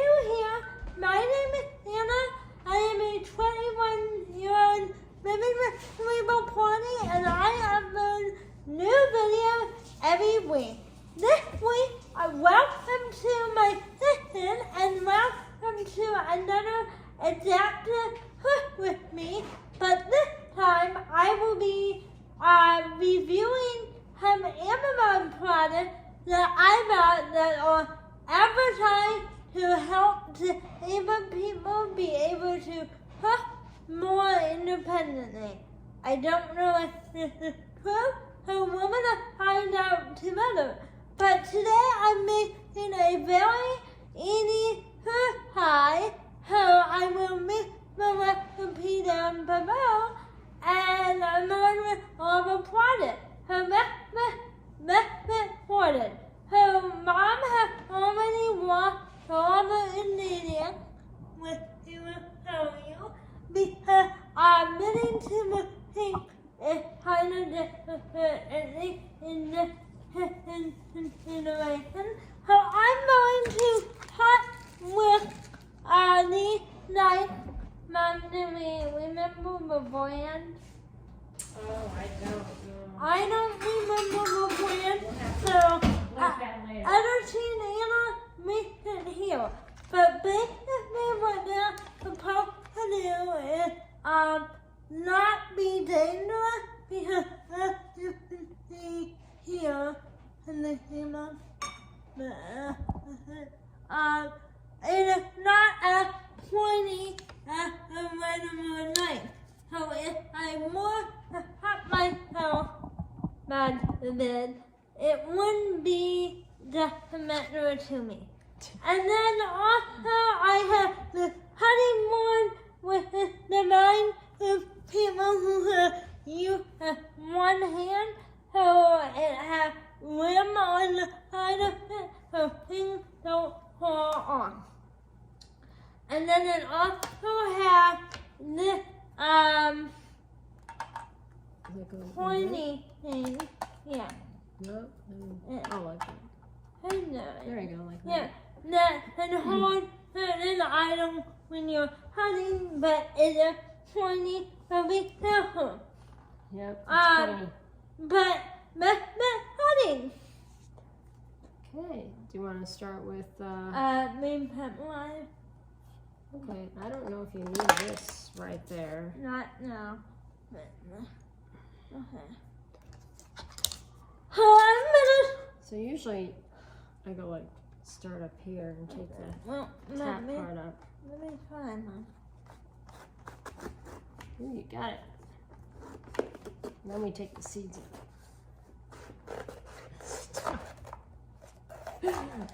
new here, my name is Anna. I am a 21-year-old living with cerebral palsy, and I upload new videos every week. This week, welcome to my session and welcome to another adaptive hook with me. But this time, I will be reviewing some Amazon products that I bought that are advertised to help disabled people be able to cook more independently. I don't know if this is true, so we're gonna find out together. But today I'm making a very easy fruit pie, so I will make the recipe down below, and I'm on with all the products. So let's get started. So Mom has already washed all the ingredients, which she will show you, because our mixing to the pink is kind of difficult, at least in this consideration. So I'm going to cut with these knives. Mom, do we remember the brand? Oh, I don't know. I don't remember the brand, so I don't see Anna makes it here. But basically what they're supposed to do is not be dangerous, because as you can see here in the camera, it is not as pointy as a regular knife. So if I were to cut myself bad the bed, it wouldn't be detrimental to me. And then also I have the cutting board, which is designed for people who use one hand, so it has rim on the side of it so things don't fall off. And then it also has this pointy thing. Yeah. Nope. I like it. I know. There you go, like Yeah. that. That can hold certain items when you're cutting, but it is pointy, so be careful. Yep, it's pointy. But let's get cutting. Okay, do you want to start with, Main pepperoni. okay, I don't know if you need this right there. Not now. But, okay. So usually, I go like, start up here and take the Well, top part up. let me try, Mom. Ooh, you got it. Then we take the seeds out.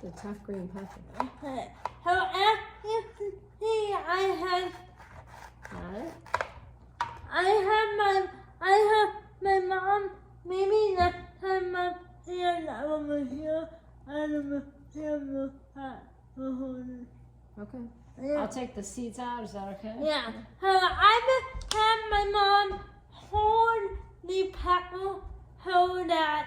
The tough green pepper. Okay. So as you can see, I have my mom. Maybe next time my hand over here, and my hand will cut the whole. Okay. Yeah. I'll take the seeds out. Is that okay? Yeah. So I just have my mom hold the pepper so that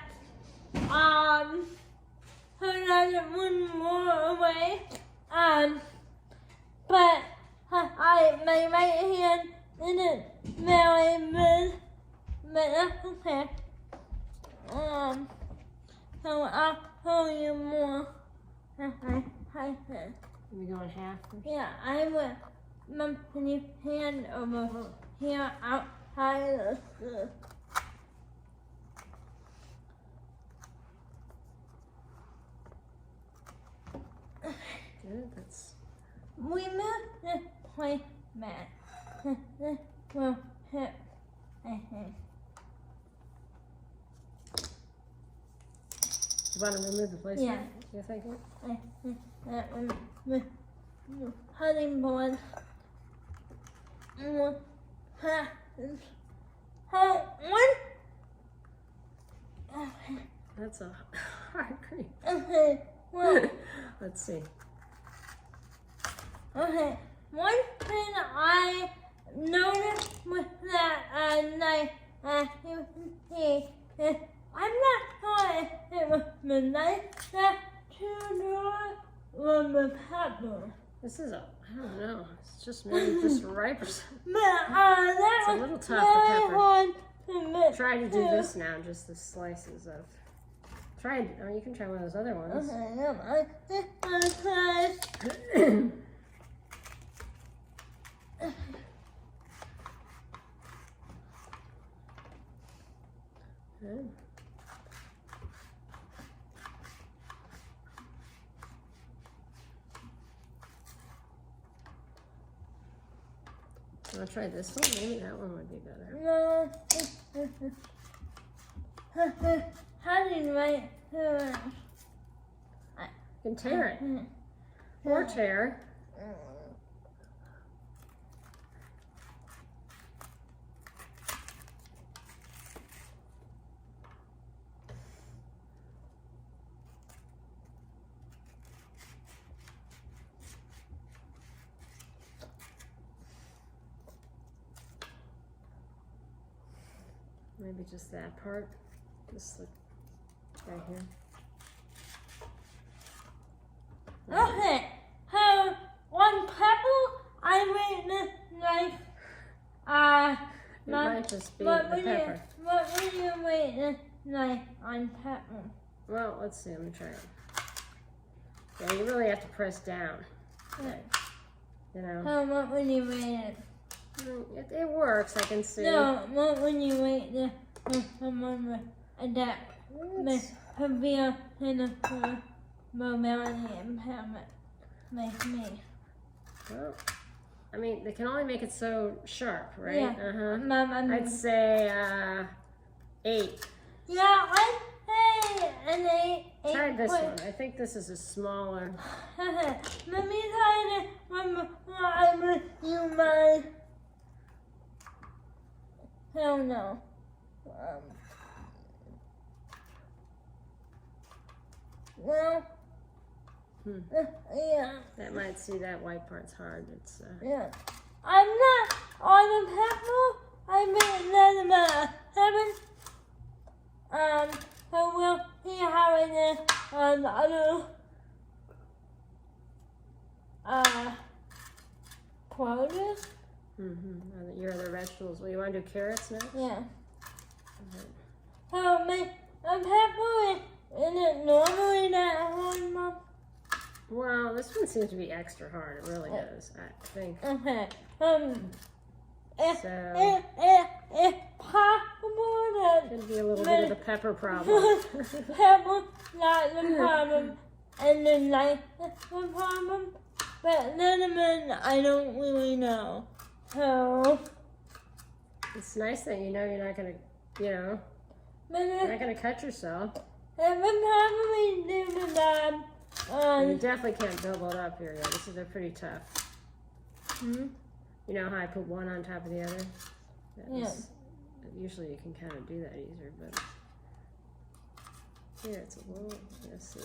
it wouldn't roll away. But my right hand isn't very good, but that's okay. So I'll show you more. I said. We go in half first? Yeah, I will. Mom, can you hand over here outside of the. Good, that's... We move this place back. This will hit, I think. You want to remove the place? Yeah. You think? I think that one with cutting board. One. That's a hard cream. Okay, well. Let's see. Okay, one thing I noticed with that knife, as you can see, is I'm not sure if it was the knife that chewed or the pepper. This is I don't know. It's just maybe just ripe or something. It's a little tough, the pepper. Try to do this now, just the slices of. You can try one of those other ones. Okay. I'll try this one. Maybe that one would be better. No. How do you write? You can tear it. Or tear. Maybe just that part. Just like right here. Okay. So one pepper, I made like It might just be the pepper. What would you rate like on pepper? Well, let's see. Let me try it. Yeah, you really have to press down. Yeah. You know. So what would you rate it? It works. I can see. No, what would you rate the adapt severe clinical mobility impairment like me? Well, I mean, they can only make it so sharp, right? Yeah. I'd say 8. Yeah, I'd say an 8. Try this one. I think this is a smaller. Let me try it. You mind? Hell no. Well, yeah. That might see that white part's hard. It's yeah. I'm not on the pepper. I made another 7. So we'll see how it is on the other produce. Your other vegetables. Well, you want to do carrots next? Yeah. So my pepper is it normally that hard, Mom? Well, this one seems to be extra hard. It really does, I think. Okay. It's possible that Could be a little bit of the pepper problem. pepper not the problem, and then like the problem, but cinnamon I don't really know. So It's nice that you know you're not gonna, you're not gonna cut yourself. It would probably do the job. You definitely can't double it up here yet. They're pretty tough. You know how I put one on top of the other? Usually you can kind of do that easier, but here it's a little, let's see.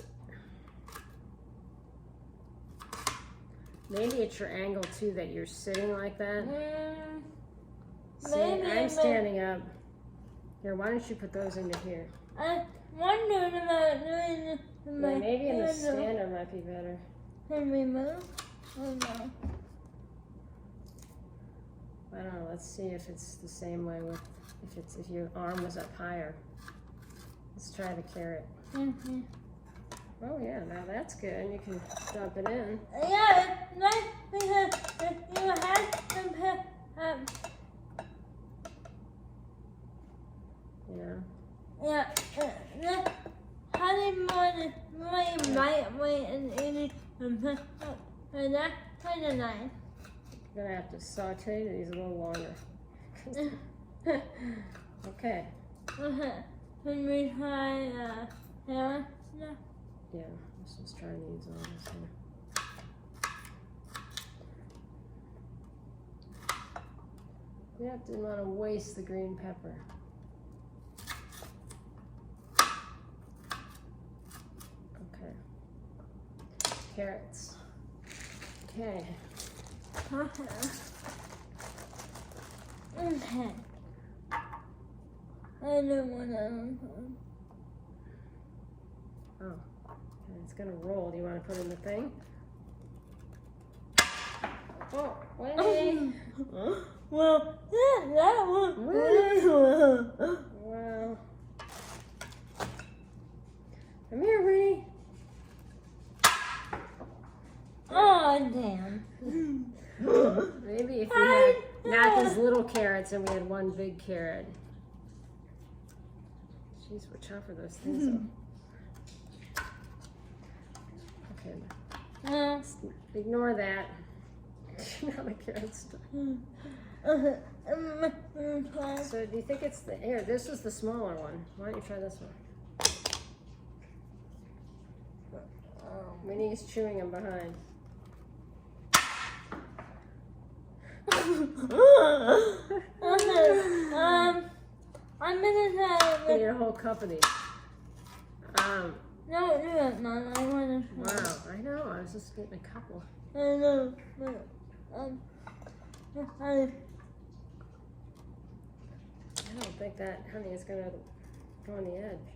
Maybe it's your angle too that you're sitting like that. See, I'm standing up. Here, why don't you put those into here? I wondered about doing Maybe in the stander might be better. Can we move? Oh no. I don't know. Let's see if it's the same way with if your arm was up higher. Let's try the carrot. Oh yeah, now that's good. You can dump it in. Yeah, it's nice because if you had some yeah, honeymoon is really lightweight and easy to pick up, and that's kind of nice. You're gonna have to saute these a little longer. Okay. Can we try carrots now? Yeah, let's just try these on this one. Yep, didn't want to waste the green pepper. Okay. Carrots. Okay. Okay. I don't want to. Oh, okay, it's gonna roll. Do you want to put in the thing? Oh, wait. Well, yeah, that one. Wow. Come here, Winnie. Oh, damn. Maybe if we had not these little carrots and we had one big carrot. Jeez, we're tough for those things. Okay. Ignore that. Now the carrots. So do you think it's the here? This is the smaller one. Why don't you try this one? Winnie's chewing them behind. I'm gonna You need a whole cup of these. No, do it, Mom. I wanna try. Wow, I know. I was just getting a couple. I know, but I don't think that honey is gonna go on the edge.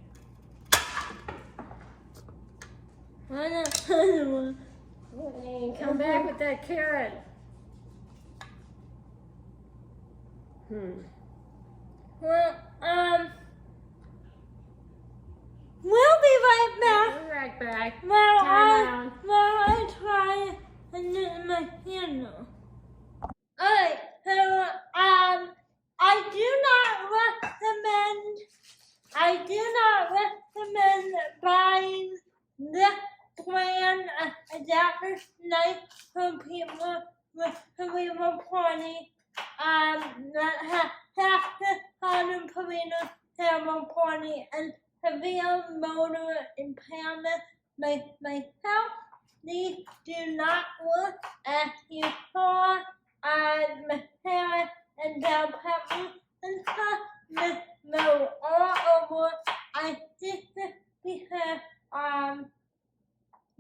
why not? Winnie, come back with that carrot. Well, we'll be right back. Be right back. Well, Time I try and then my handle. Alright, so I do not recommend buying this brand adapter knife for people with cerebral palsy that have cerebral palsy and severe motor impairment. Myself, these do not work as you saw my parents and their pepper and stuff no all over. I think because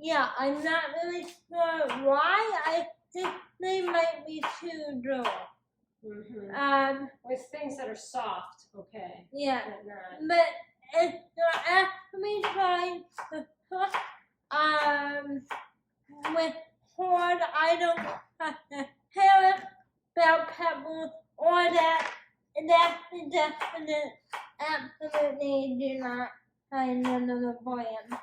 yeah, I'm not really sure why. I think they might be too dull. With things that are soft, okay. Yeah, But not. but it's actually trying to cook with hard items such as carrots, bell peppers, or that definite absolutely do not find another brand.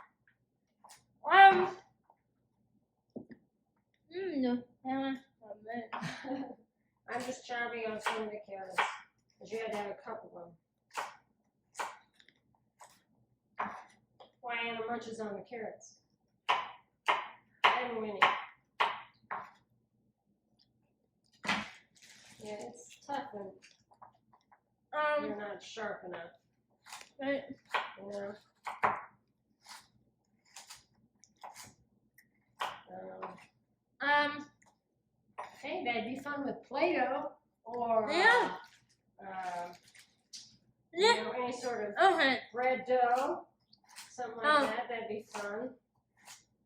No, I'm just chopping on some of the carrots, because you had to have a couple of them. Why Anna munches on the carrots? And Winnie. Yeah, it's tough when you're not sharp enough. right. You know? Hey, that'd be fun with Play-Doh or Yeah. you know, any sort of Okay. bread dough, something like that. That'd be fun.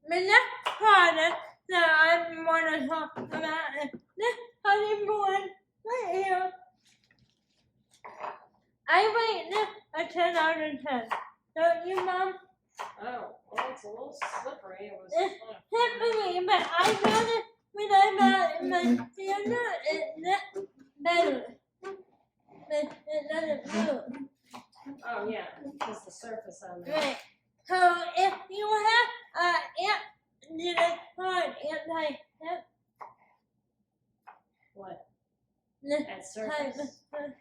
The next product that I want to talk about is this honeymoon right here. I rate this a 10 out of 10. Don't you, Mom? Oh, well, it's a little slippery. It was Slippery, but I got it when I got it in my finger. It's better. But it doesn't move. Oh, yeah, because the surface on there. Right. So if you have What? this At type surface? of stuff.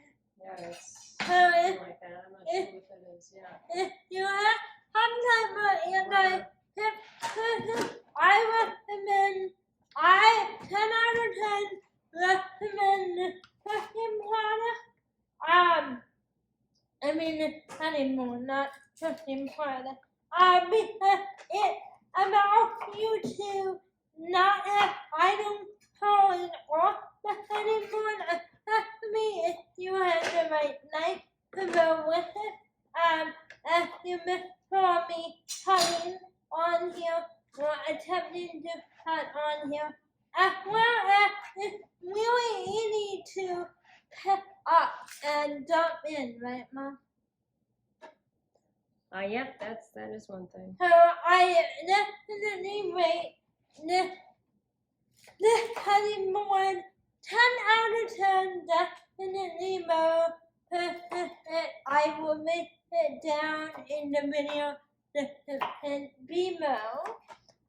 Yeah, it's So something like that. I'm not sure if- what that is. Yeah. if you have some type of anti-hip person, I recommend, 10 out of 10 recommend this cooking product. I mean it's honeymoon, not cooking product. Because it allows you to not have items falling off the honeymoon, especially if you have the right knife to go with it. As you saw me cutting on here, or attempting to cut on here, as well as it's really easy to pick up and dump in, right, Mom? Yep, that is one thing. So I definitely rate this study more. 10 out of 10, definitely more. I will make it down in the video and below.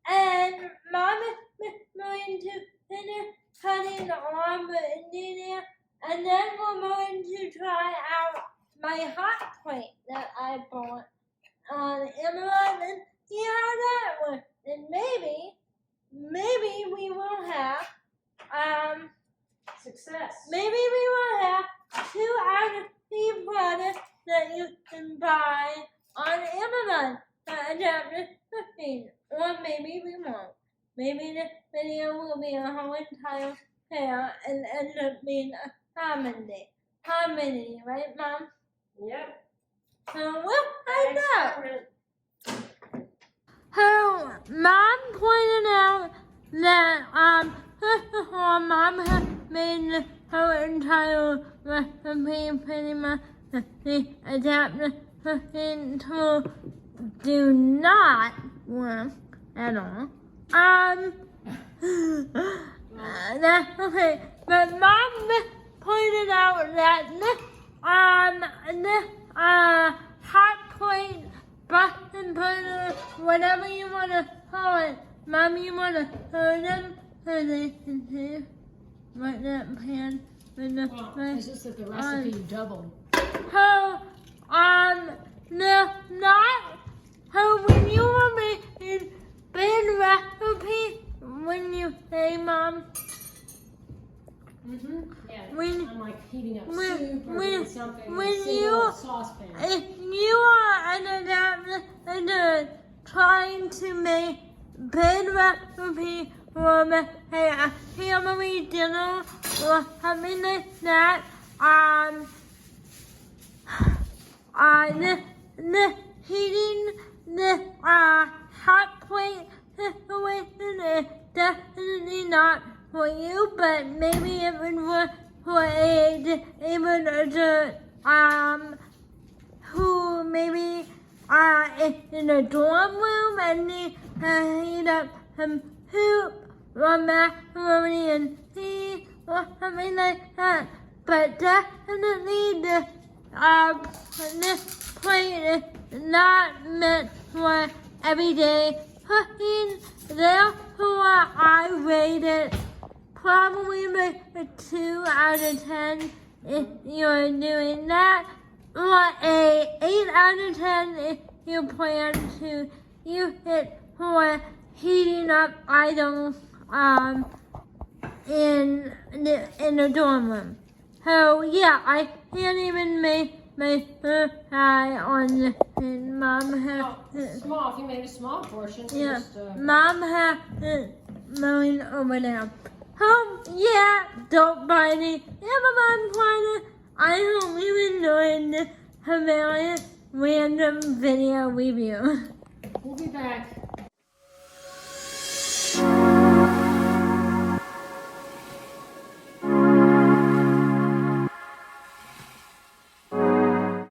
And Mom is going to finish cutting the arm in there, and then we're going to try out my hot plate that I bought on Amazon and see how that works. And maybe we will have Success. maybe we will have 2 out of 3 products that you can buy on Amazon that adapt to cooking. Or maybe we won't. Maybe this video will be a whole entire pair and end up being a harmony. Harmony, right, Mom? Yep. So we'll find out. Experiment. Her mom pointed out that her mom had made her entire recipe pretty much adapted to do not work at all. That's okay. But Mom pointed out that this hot plate, button burner, whatever you want to call it, Mom, you want to hold them so they can see what that pan with the It's just that the recipe doubled. So, not how when you were making big recipe, when you say, Mom, Yeah. When- I'm like heating up when- soup or when- doing something. when in a you- saucepan. if you are trying to make big recipe for a family dinner or something like that, the heating the hot plate situation is definitely not for you, but maybe it would work for a disabled who maybe is in a dorm room and need to heat up some soup or macaroni and cheese or something like that. But definitely this plate is not meant for everyday cooking. Therefore, I rate it probably like a 2 out of 10 if you're doing that, or a 8 out of 10 if you plan to use it for heating up items in the dorm room. So yeah, I can't even make my first eye on this. And Mom has Small. If you made a small portion, yeah, just Mom has it mowing over there. Yeah, don't buy any Amazon products. I hope you enjoyed this hilarious random video review. we'll be back.